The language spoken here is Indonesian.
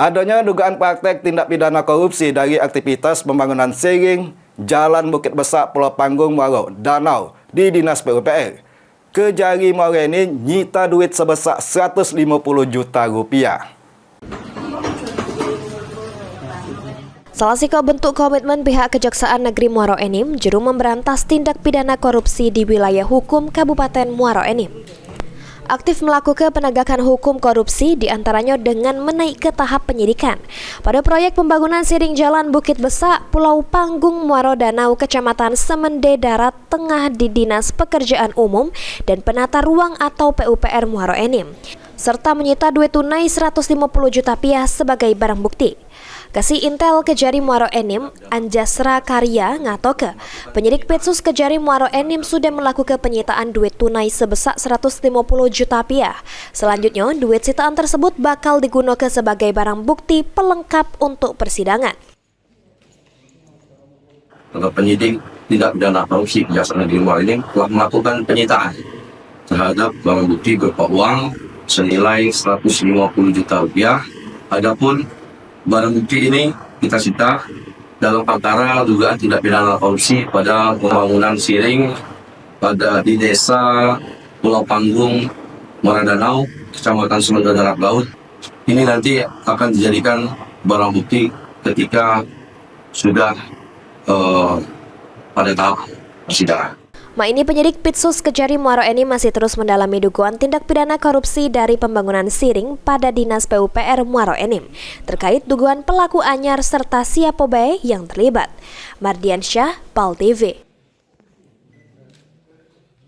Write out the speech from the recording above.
Adanya dugaan praktek tindak pidana korupsi dari aktivitas pembangunan siring Jalan Bukit Besar Pulau Panggung Muaro Danau di Dinas PUPR. Kejari Muaro ini nyita duit sebesar 150 juta rupiah. Salah satu bentuk komitmen pihak Kejaksaan Negeri Muaro Enim juru memberantas tindak pidana korupsi di wilayah hukum Kabupaten Muaro Enim. Aktif melakukan penegakan hukum korupsi diantaranya dengan menaik ke tahap penyidikan pada proyek pembangunan siring Jalan Bukit Besar Pulau Panggung Muaro Danau Kecamatan Semende Darat Tengah di Dinas Pekerjaan Umum dan Penata Ruang atau PUPR Muaro Enim, serta menyita duit tunai 150 juta rupiah sebagai barang bukti. Kasih Intel Kejari Muaro Enim, Anjasra Karya ngatoke, penyidik Petsus Kejari Muaro Enim sudah melakukan penyitaan duit tunai sebesar 150 juta rupiah. Selanjutnya, duit sitaan tersebut bakal digunakan sebagai barang bukti pelengkap untuk persidangan. Penyidik tindak pidana korupsi Kejaksaan Negeri Muaro Enim telah melakukan penyitaan terhadap barang bukti berupa uang senilai 150 juta rupiah. Adapun barang bukti ini kita sita dalam perkara dugaan tindak pidana korupsi pada pembangunan siring di desa Pulau Panggung Muaro Danau, Kecamatan Semende Darat Laut. Ini nanti akan dijadikan barang bukti ketika sudah pada tahap persidangan. Ini penyidik Petsus Kejari Muaro Enim masih terus mendalami dugaan tindak pidana korupsi dari pembangunan siring pada Dinas PUPR Muaro Enim terkait dugaan pelaku anyar serta siapa bae yang terlibat. Mardiansyah, PAL TV.